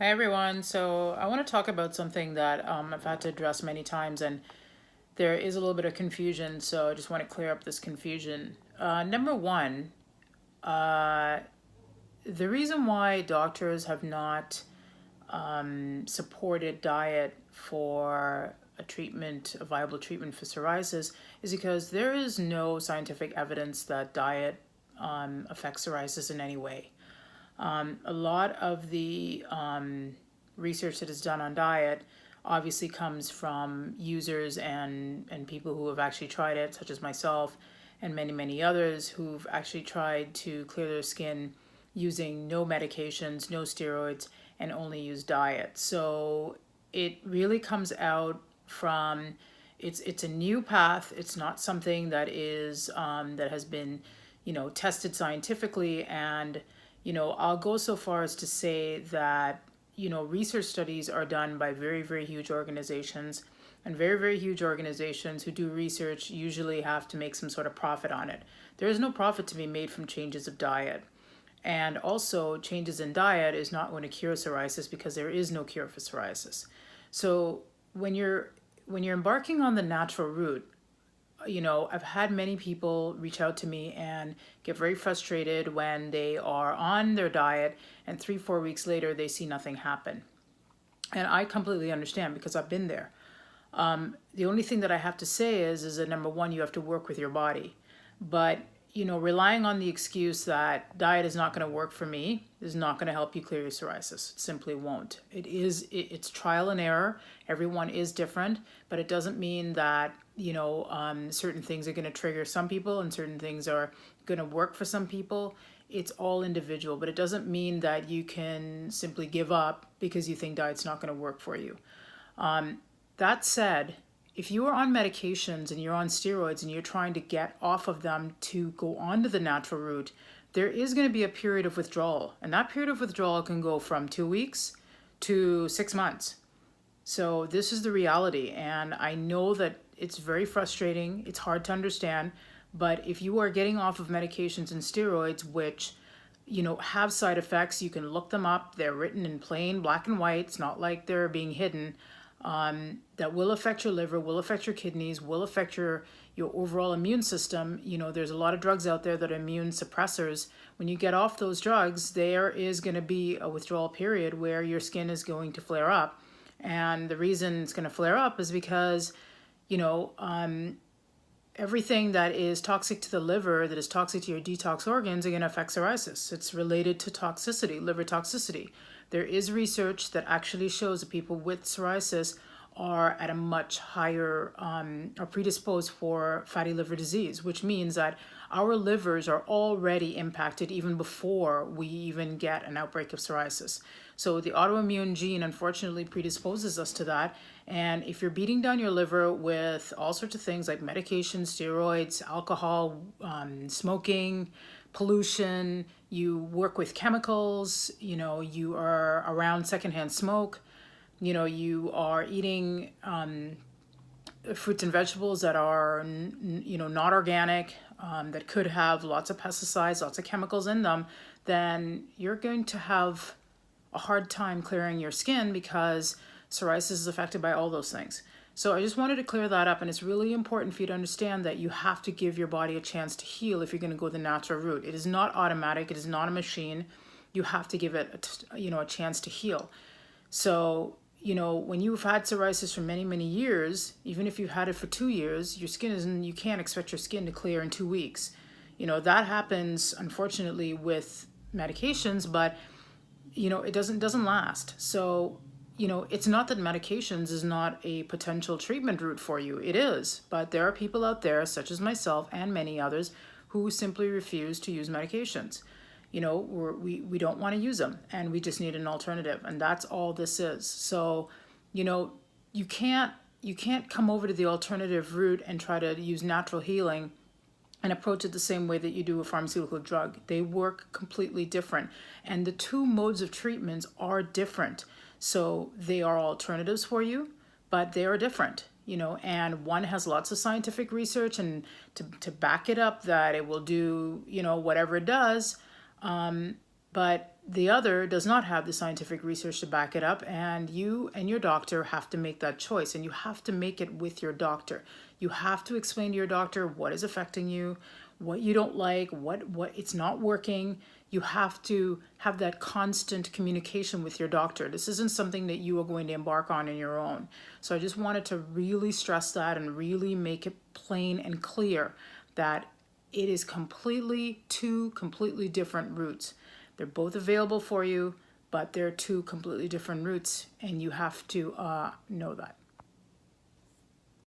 Hi everyone. So I want to talk about something that I've had to address many times, and there is a little bit of confusion. So I just want to clear up this confusion. Number one, uh, the reason why doctors have not supported diet for a viable treatment for psoriasis, is because there is no scientific evidence that diet affects psoriasis in any way. A lot of the research that is done on diet obviously comes from users and people who have actually tried it, such as myself and many, many others who've actually tried to clear their skin using no medications, no steroids, and only use diet. So it really comes out from it's a new path. It's not something that is that has been, tested scientifically. And I'll go so far as to say that research studies are done by very, very huge organizations, and very, very huge organizations who do research usually have to make some sort of profit on it. There is no profit to be made from changes of diet. And also, changes in diet is not going to cure psoriasis because there is no cure for psoriasis. So when you're embarking on the natural route, I've had many people reach out to me and get very frustrated when they are on their diet and 3, 4 weeks later they see nothing happen. And I completely understand because I've been there. The only thing that I have to say is that number one, you have to work with your body. But, relying on the excuse that diet is not going to work for me is not going to help you clear your psoriasis. It simply won't. It's trial and error. Everyone is different, but it doesn't mean that, certain things are going to trigger some people and certain things are going to work for some people. It's all individual, but it doesn't mean that you can simply give up because you think diet's not going to work for you. That said, if you are on medications and you're on steroids and you're trying to get off of them to go on to the natural route, there is going to be a period of withdrawal. And that period of withdrawal can go from 2 weeks to 6 months. So this is the reality. And I know that it's very frustrating. It's hard to understand. But if you are getting off of medications and steroids, which have side effects, you can look them up. They're written in plain black and white. It's not like they're being hidden. That will affect your liver, will affect your kidneys, will affect your overall immune system. There's a lot of drugs out there that are immune suppressors. When you get off those drugs, there is going to be a withdrawal period where your skin is going to flare up. And the reason it's going to flare up is because, everything that is toxic to the liver, that is toxic to your detox organs, are going to affect psoriasis. It's related to toxicity, liver toxicity. There is research that actually shows that people with psoriasis are at a much higher, are predisposed for fatty liver disease, which means that our livers are already impacted even before we even get an outbreak of psoriasis. So the autoimmune gene unfortunately predisposes us to that. And if you're beating down your liver with all sorts of things like medication, steroids, alcohol, smoking, pollution, you work with chemicals, you are around secondhand smoke, you are eating fruits and vegetables that are, not organic, that could have lots of pesticides, lots of chemicals in them, then you're going to have a hard time clearing your skin because psoriasis is affected by all those things. So I just wanted to clear that up, and it's really important for you to understand that you have to give your body a chance to heal if you're going to go the natural route. It is not automatic. It is not a machine. You have to give it a chance to heal. So, when you've had psoriasis for many, many years, even if you've had it for 2 years, you can't expect your skin to clear in 2 weeks. That happens, unfortunately, with medications, but, it doesn't last. So, it's not that medications is not a potential treatment route for you. It is. But there are people out there, such as myself and many others, who simply refuse to use medications. We don't want to use them, and we just need an alternative. And that's all this is. So, you can't come over to the alternative route and try to use natural healing and approach it the same way that you do a pharmaceutical drug. They work completely different. And the two modes of treatments are different. So they are alternatives for you, but they are different, and one has lots of scientific research and to back it up that it will do, whatever it does. But the other does not have the scientific research to back it up, and you and your doctor have to make that choice, and you have to make it with your doctor. You have to explain to your doctor what is affecting you, what you don't like, what it's not working. You have to have that constant communication with your doctor. This isn't something that you are going to embark on your own. So I just wanted to really stress that and really make it plain and clear that it is two completely different routes. They're both available for you, but they're two completely different routes, and you have to know that.